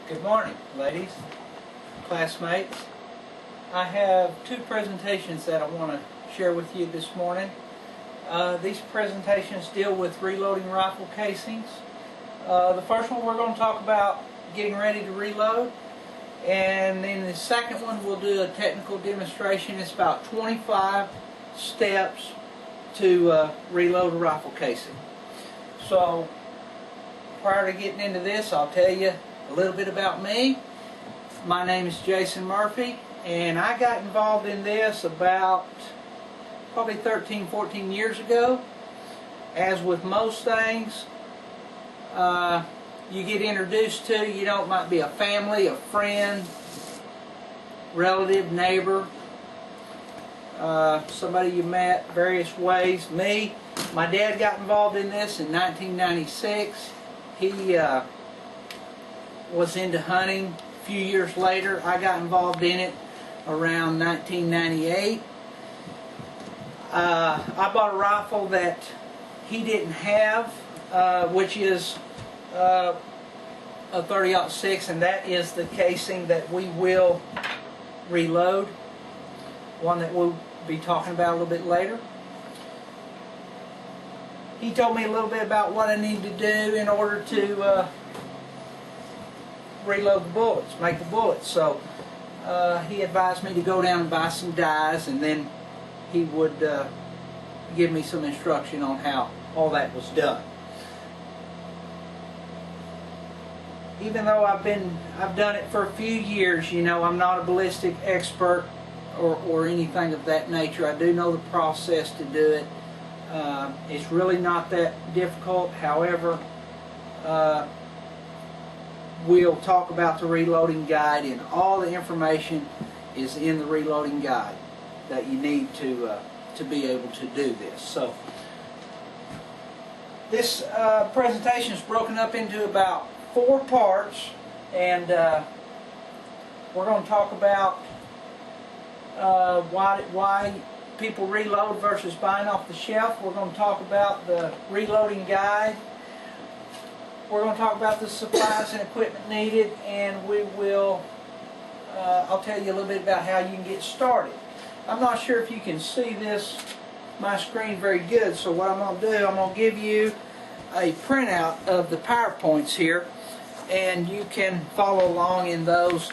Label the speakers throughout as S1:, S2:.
S1: Good morning, ladies, classmates. I have two presentations that I want to share with you this morning. These presentations deal with reloading rifle casings. The first one we're going to talk about getting ready to reload, and then the second one we'll do a technical demonstration. It's about 25 steps to reload a rifle casing. So prior to getting into this, I'll tell you a little bit about me. My name is Jason Murphy, and I got involved in this about probably 13-14 years ago. As with most things you get introduced to, you know, it might be a family, a friend, relative, neighbor, somebody you met various ways. My dad got involved in this in 1996. He was into hunting. A few years later, I got involved in it around 1998. I bought a rifle that he didn't have, which is a 30-06, and that is the casing that we will reload, one that we'll be talking about a little bit later. He told me a little bit about what I need to do in order to reload the bullets, make the bullets. So he advised me to go down and buy some dies, and then he would give me some instruction on how all that was done. Even though I've done it for a few years, you know, I'm not a ballistic expert or anything of that nature. I do know the process to do it. It's really not that difficult. However, we'll talk about the reloading guide, and all the information is in the reloading guide that you need to be able to do this. So this presentation is broken up into about 4 parts, and we're going to talk about why people reload versus buying off the shelf. We're going to talk about the reloading guide. We're going to talk about the supplies and equipment needed, and we will I'll tell you a little bit about how you can get started. I'm not sure if you can see my screen very good, so what I'm going to do, I'm going to give you a printout of the PowerPoints here, and you can follow along in those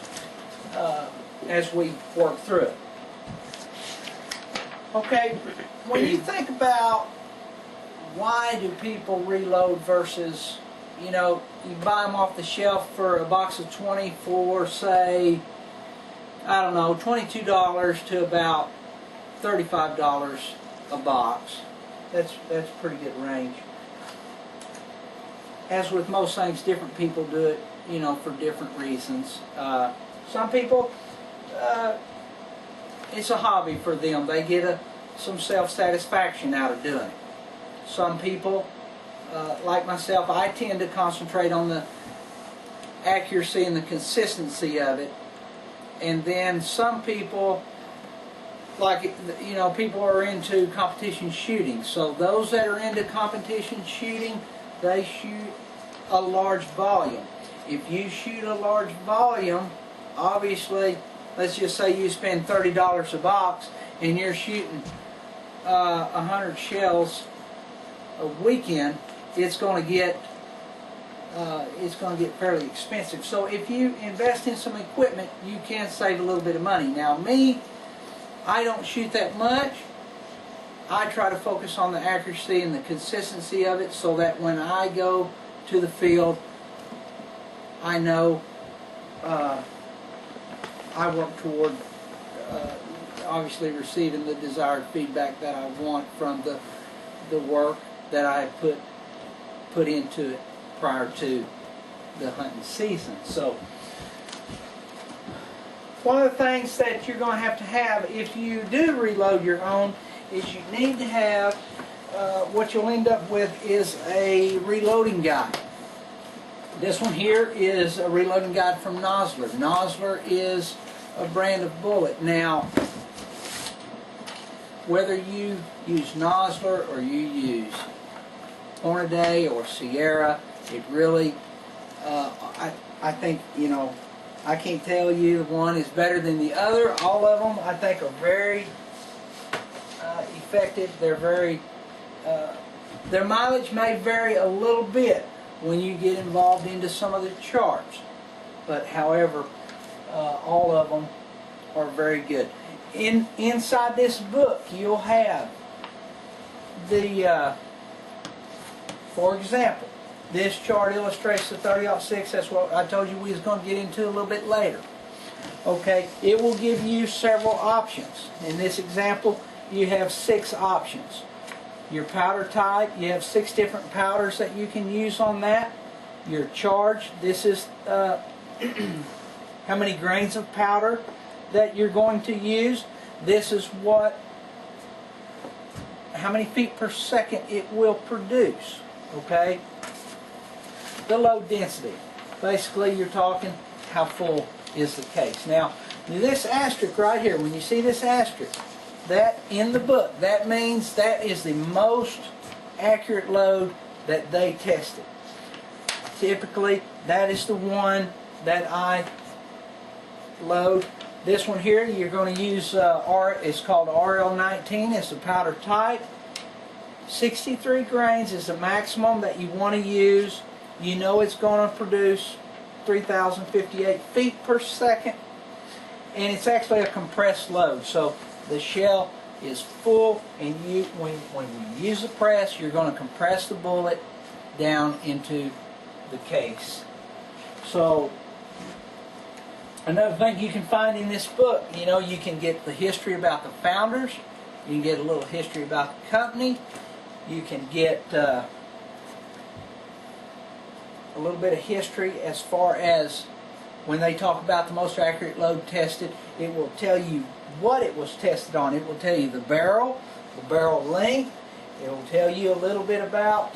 S1: as we work through it. Okay, when you think about why do people reload versus, you know, you buy them off the shelf for a box of 20 for, say, I don't know, $22 to about $35 a box. That's a pretty good range. As with most things, different people do it, you know, for different reasons. Some people, it's a hobby for them. They get some self-satisfaction out of doing it. Some people, like myself, I tend to concentrate on the accuracy and the consistency of it. And then some people, like, you know, people are into competition shooting. So those that are into competition shooting, they shoot a large volume. If you shoot a large volume, obviously, let's just say you spend $30 a box and you're shooting 100 shells a weekend, it's going to get fairly expensive. So if you invest in some equipment, you can save a little bit of money. Now me, I don't shoot that much. I try to focus on the accuracy and the consistency of it, so that when I go to the field, I know I work toward obviously receiving the desired feedback that I want from the work that I put into it prior to the hunting season. So one of the things that you're going to have if you do reload your own is you need to have what you'll end up with is a reloading guide. This one here is a reloading guide from Nosler. Nosler is a brand of bullet. Now, whether you use Nosler or you use Hornady or Sierra, it really I think, you know, I can't tell you one is better than the other. All of them, I think, are very effective. They're very, their mileage may vary a little bit when you get involved into some of the charts. But however, all of them are very good. Inside this book, you'll have the, for example, this chart illustrates the 30-06. That's what I told you we was going to get into a little bit later. Okay, it will give you several options. In this example, you have 6 options. Your powder type, you have 6 different powders that you can use on that. Your charge, this is how many grains of powder that you're going to use. This is how many feet per second it will produce. Okay. The load density. Basically, you're talking how full is the case. Now, this asterisk right here, when you see this asterisk, that in the book, that means that is the most accurate load that they tested. Typically, that is the one that I load. This one here, you're going to use, it's called RL19, it's the powder type. 63 grains is the maximum that you want to use. You know it's going to produce 3,058 feet per second. And it's actually a compressed load. So the shell is full, and when you use the press, you're going to compress the bullet down into the case. So another thing you can find in this book, you know, you can get the history about the founders. You can get a little history about the company. You can get a little bit of history as far as when they talk about the most accurate load tested. It will tell you what it was tested on. It will tell you the barrel length. It will tell you a little bit about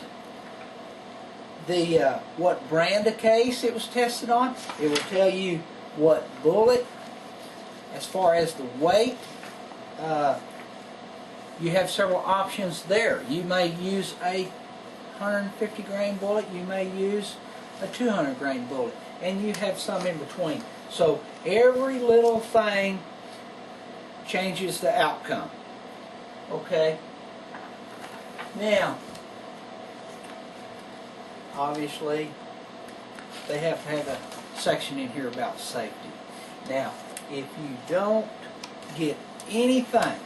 S1: the what brand of case it was tested on. It will tell you what bullet. As far as the weight, you have several options there. You may use a 150 grain bullet, you may use a 200 grain bullet, and you have some in between. So every little thing changes the outcome. Okay? Now, obviously, they have to have a section in here about safety. Now, if you don't get anything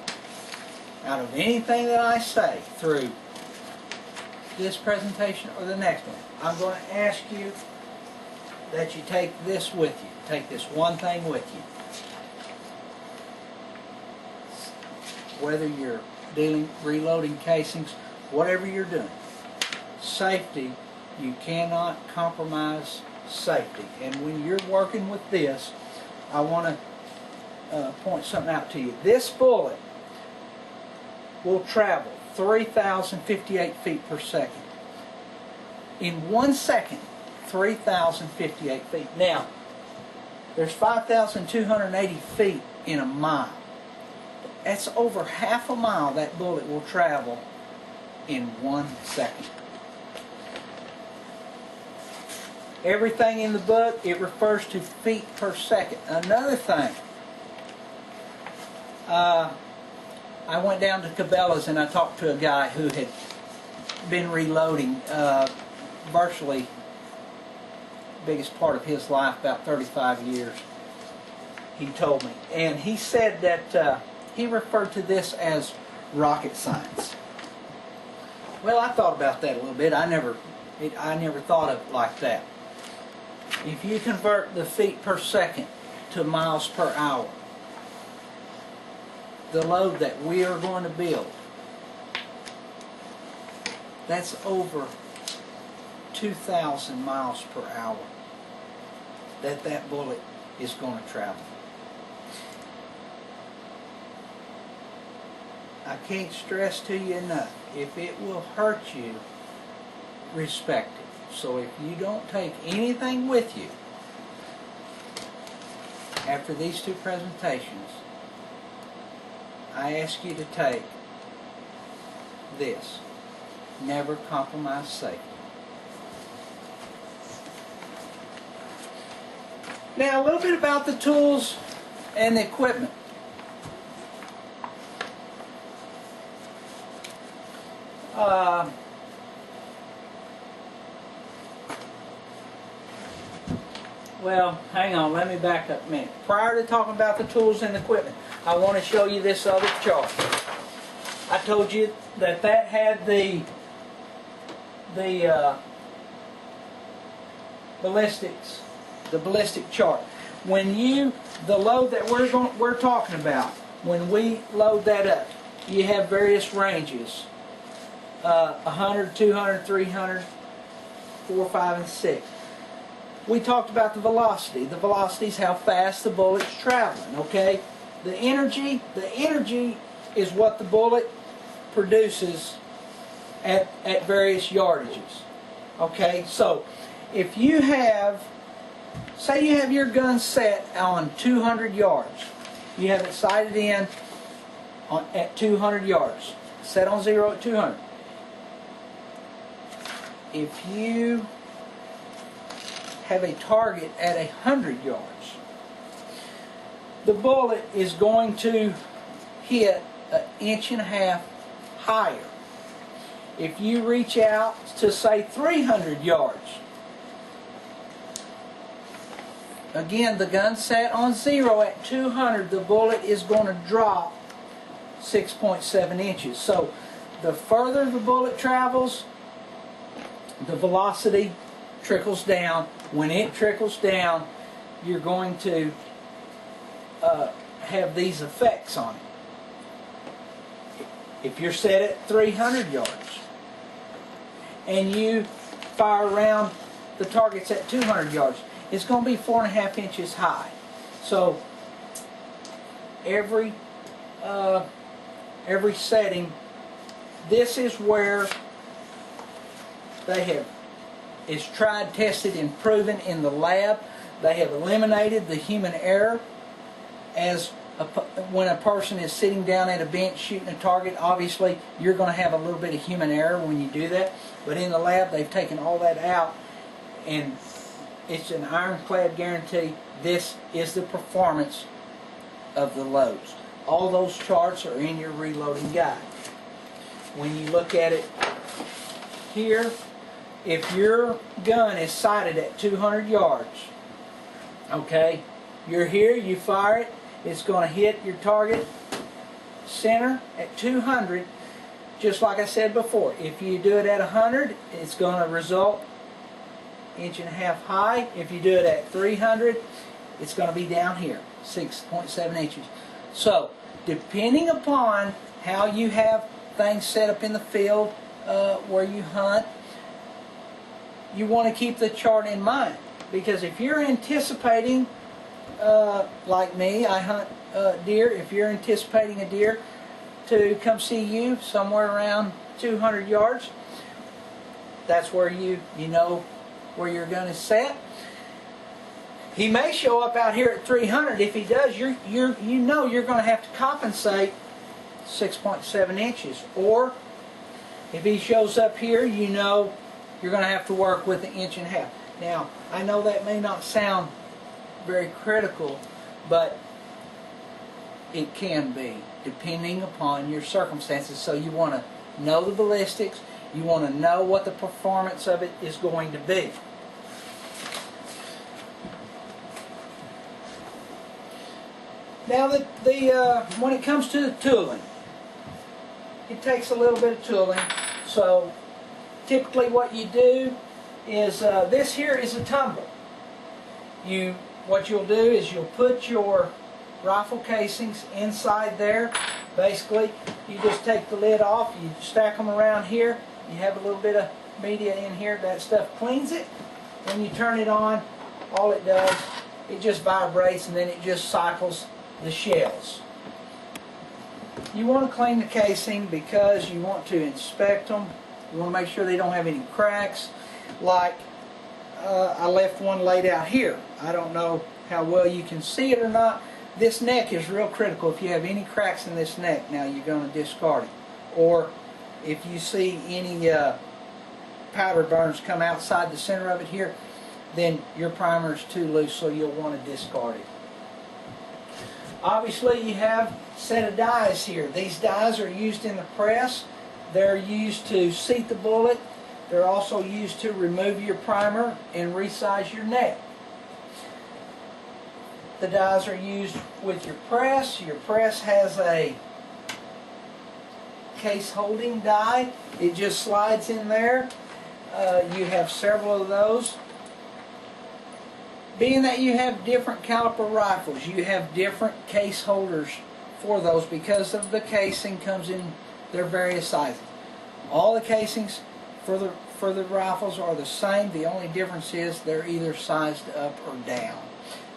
S1: out of anything that I say through this presentation or the next one, I'm going to ask you that you take this with you. Take this one thing with you. Whether you're reloading casings, whatever you're doing, safety, you cannot compromise safety. And when you're working with this, I want to point something out to you. This bullet will travel 3,058 feet per second. In 1 second, 3,058 feet. Now, there's 5,280 feet in a mile. That's over half a mile that bullet will travel in 1 second. Everything in the book, it refers to feet per second. Another thing, I went down to Cabela's and I talked to a guy who had been reloading virtually the biggest part of his life, about 35 years, he told me. And he said that he referred to this as rocket science. Well, I thought about that a little bit. I never thought of it like that. If you convert the feet per second to miles per hour, the load that we are going to build, that's over 2,000 miles per hour that bullet is going to travel. I can't stress to you enough, if it will hurt you, respect it. So if you don't take anything with you after these two presentations, I ask you to take this. Never compromise safety. Now a little bit about the tools and the equipment. Well, hang on, let me back up a minute. Prior to talking about the tools and the equipment, I want to show you this other chart. I told you that that had the ballistic chart. When the load that we're talking about, when we load that up, you have various ranges: 100, 200, 300, 4, 5, and 6. We talked about the velocity. The velocity is how fast the bullet's traveling. Okay, the energy is what the bullet produces at various yardages. Okay, so if you have, say you have your gun set on 200 yards, you have it sighted in at 200 yards, set on 0 at 200. If you have a target at 100 yards, the bullet is going to hit 1.5 inches higher. If you reach out to say 300 yards, again the gun set on 0 at 200, the bullet is going to drop 6.7 inches. So the further the bullet travels, the velocity trickles down. When it trickles down, you're going to have these effects on it. If you're set at 300 yards and you fire around the targets at 200 yards, it's going to be 4.5 inches high. So every setting, this is where they have, it's tried, tested, and proven in the lab. They have eliminated the human error. When a person is sitting down at a bench shooting a target, obviously you're going to have a little bit of human error when you do that. But in the lab, they've taken all that out, and it's an ironclad guarantee. This is the performance of the loads. All those charts are in your reloading guide. When you look at it here, if your gun is sighted at 200 yards, okay, you're here, you fire it, it's going to hit your target center at 200, just like I said before. If you do it at 100, it's going to result 1.5 inches high. If you do it at 300, it's going to be down here, 6.7 inches. So, depending upon how you have things set up in the field where you hunt, you want to keep the chart in mind. Because if you're anticipating, like me, I hunt deer, if you're anticipating a deer to come see you somewhere around 200 yards, that's where you know where your gun is set. He may show up out here at 300. If he does, you know you're going to have to compensate 6.7 inches. Or if he shows up here, you know you're going to have to work with 1.5 inches. Now, I know that may not sound very critical, but it can be, depending upon your circumstances. So you want to know the ballistics, you want to know what the performance of it is going to be. Now, when it comes to the tooling, it takes a little bit of tooling. So typically what you do is, this here is a tumbler. What you'll do is you'll put your rifle casings inside there. Basically, you just take the lid off, you stack them around here, you have a little bit of media in here, that stuff cleans it. When you turn it on, all it does, it just vibrates and then it just cycles the shells. You want to clean the casing because you want to inspect them. You want to make sure they don't have any cracks. Like I left one laid out here. I don't know how well you can see it or not. This neck is real critical. If you have any cracks in this neck, now you're going to discard it. Or if you see any powder burns come outside the center of it here, then your primer is too loose, so you'll want to discard it. Obviously, you have a set of dies here. These dies are used in the press. They're used to seat the bullet. They're also used to remove your primer and resize your neck. The dies are used with your press. Your press has a case holding die. It just slides in there. You have several of those. Being that you have different caliber rifles, you have different case holders for those because of the casing comes in their various sizes. All the casings for the rifles are the same. The only difference is they're either sized up or down.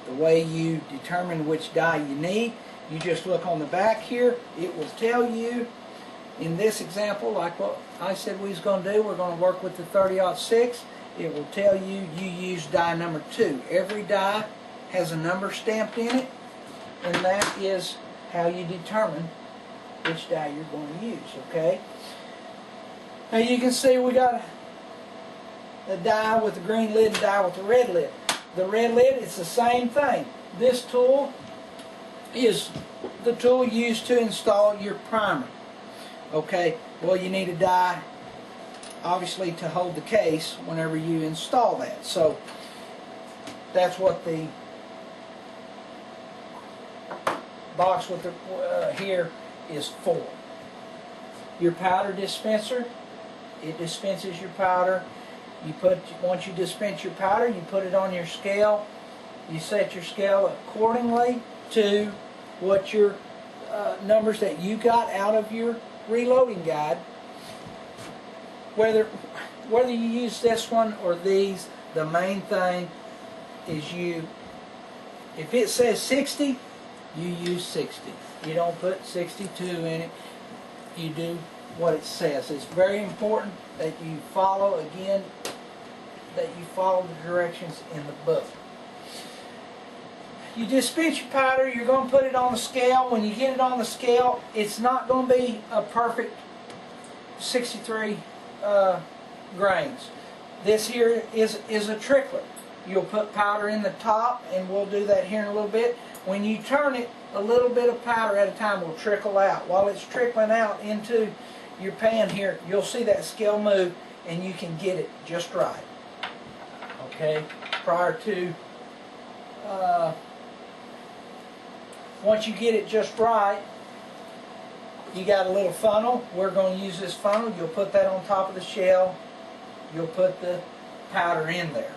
S1: The way you determine which die you need, you just look on the back here. It will tell you. In this example, like what I said we was going to do, we're going to work with the 30-06. It will tell you you use die number 2. Every die has a number stamped in it, and that is how you determine which die you're going to use, okay? Now you can see we got a die with the green lid and a die with the red lid. The red lid, it's the same thing. This tool is the tool used to install your primer. Okay, well, you need a die obviously to hold the case whenever you install that. So that's what the box with the here is for. Your powder dispenser, it dispenses your powder. Once you dispense your powder, you put it on your scale. You set your scale accordingly to what your numbers that you got out of your reloading guide. Whether you use this one or these, the main thing is if it says 60, you use 60. You don't put 62 in it. You do what it says. It's very important that you follow, again, that you follow the directions in the book. You dispense your powder, you're going to put it on the scale. When you get it on the scale, it's not going to be a perfect 63 grains. This here is a trickler. You'll put powder in the top, and we'll do that here in a little bit. When you turn it, a little bit of powder at a time will trickle out. While it's trickling out into your pan here, you'll see that scale move, and you can get it just right. Okay, prior to once you get it just right, you got a little funnel. We're going to use this funnel. You'll put that on top of the shell. You'll put the powder in there.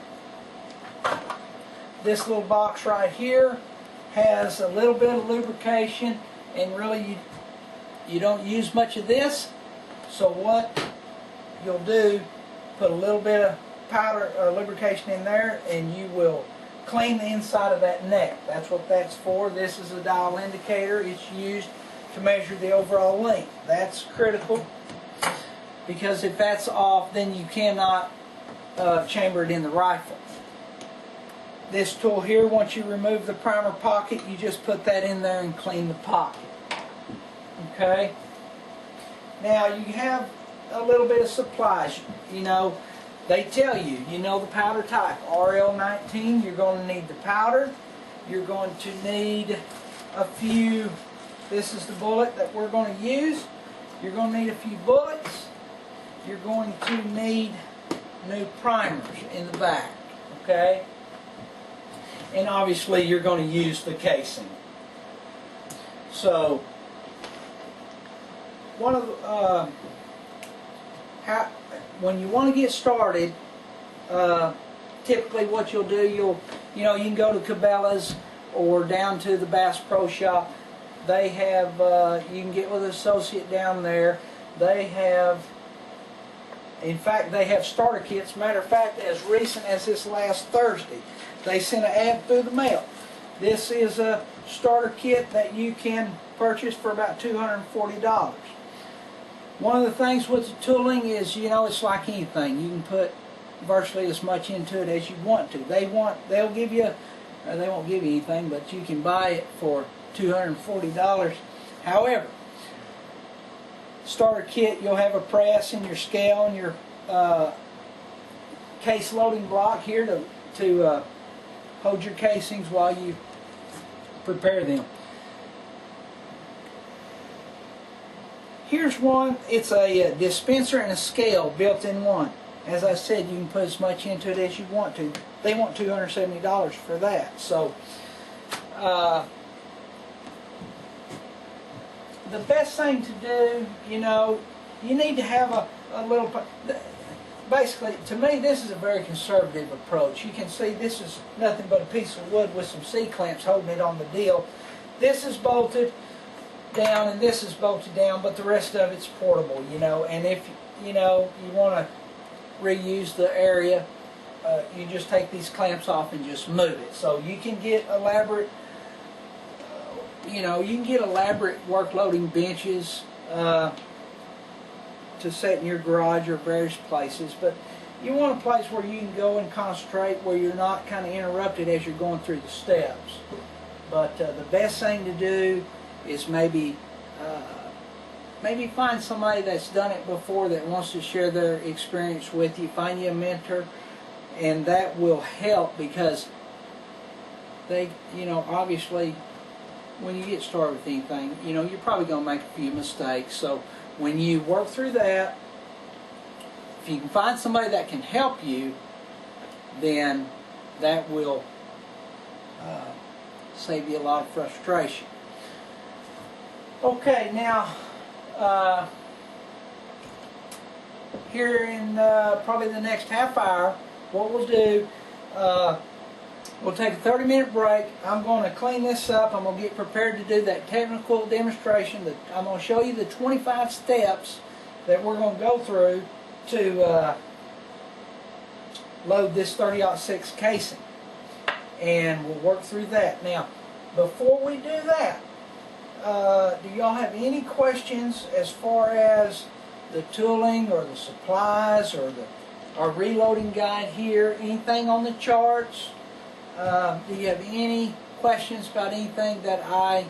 S1: This little box right here has a little bit of lubrication, and really you don't use much of this. So what you'll do, put a little bit of powder or lubrication in there, and you will clean the inside of that neck. That's what that's for. This is a dial indicator. It's used to measure the overall length. That's critical, because if that's off, then you cannot chamber it in the rifle. This tool here, once you remove the primer pocket, you just put that in there and clean the pocket. Okay? Now you have a little bit of supplies. You know, they tell you, the powder type, RL19, you're going to need the powder. You're going to need a few, this is the bullet that we're going to use. You're going to need a few bullets. You're going to need new primers in the back, okay? And obviously you're going to use the casing. So, one of the, when you want to get started, typically what you'll do, you can go to Cabela's or down to the Bass Pro Shop. They have, you can get with an associate down there. They have, in fact, they have starter kits. Matter of fact, as recent as this last Thursday, they sent an ad through the mail. This is a starter kit that you can purchase for about $240. One of the things with the tooling is, it's like anything. You can put virtually as much into it as you want to. They'll give you, or they won't give you anything, but you can buy it for $240. However, starter kit, you'll have a press and your scale and your case loading block here to to hold your casings while you prepare them. Here's one. It's a dispenser and a scale built in one. As I said, you can put as much into it as you want to. They want $270 for that. So the best thing to do, you know, you need to have a little... Basically, to me, this is a very conservative approach. You can see this is nothing but a piece of wood with some C-clamps holding it on the deal. This is bolted down and this is bolted down, but the rest of it's portable, you know. And if, you know, you want to reuse the area, you just take these clamps off and just move it. So you can get elaborate, you know, you can get elaborate work loading benches to set in your garage or various places, but you want a place where you can go and concentrate, where you're not kind of interrupted as you're going through the steps. But the best thing to do is maybe find somebody that's done it before that wants to share their experience with you. Find you a mentor, and that will help, because they, you know, obviously when you get started with anything, you know, you're probably going to make a few mistakes. So when you work through that, if you can find somebody that can help you, then that will save you a lot of frustration. Okay, now here in probably the next half hour, what we'll do, we'll take a 30-minute break. I'm going to clean this up. I'm going to get prepared to do that technical demonstration. I'm going to show you the 25 steps that we're going to go through to load this 30-06 casing. And we'll work through that. Now, before we do that, do y'all have any questions as far as the tooling or the supplies or our reloading guide here? Anything on the charts? Do you have any questions about anything that I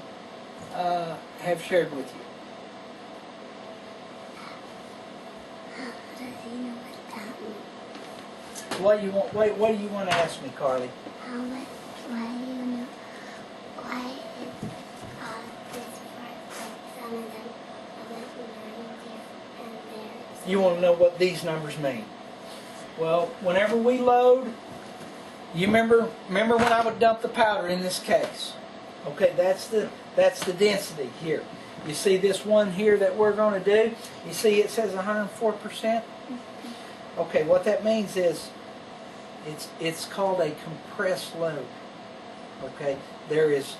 S1: have shared with you?
S2: How does he know what that means?
S1: What do you want to ask me, Carly?
S2: Why do you know? Why is this part like some of them learning here and there?
S1: You want to know what these numbers mean? Well, whenever we load, you remember when I would dump the powder in this case? Okay, that's the density here. You see this one here that we're going to do? You see it says 104%? Okay, what that means is it's called a compressed load. Okay, there is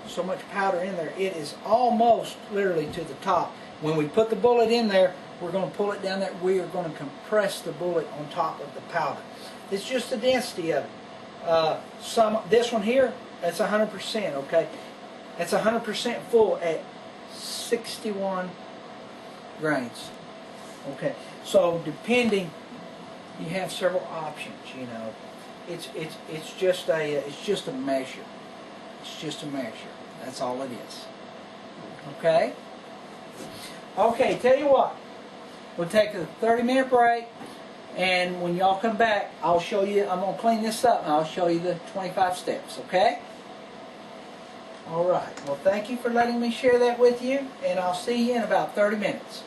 S1: so much powder in there, it is almost literally to the top. When we put the bullet in there, we're going to pull it down there. We are going to compress the bullet on top of the powder. It's just the density of it. This one here, that's 100%. Okay, that's 100% full at 61 grains. Okay, so depending, you have several options. You know, it's just a measure. It's just a measure. That's all it is. Okay. Okay. Tell you what, we'll take a 30-minute break, and when y'all come back, I'll show you. I'm gonna clean this up, and I'll show you the 25 steps. Okay. All right. Well, thank you for letting me share that with you, and I'll see you in about 30 minutes.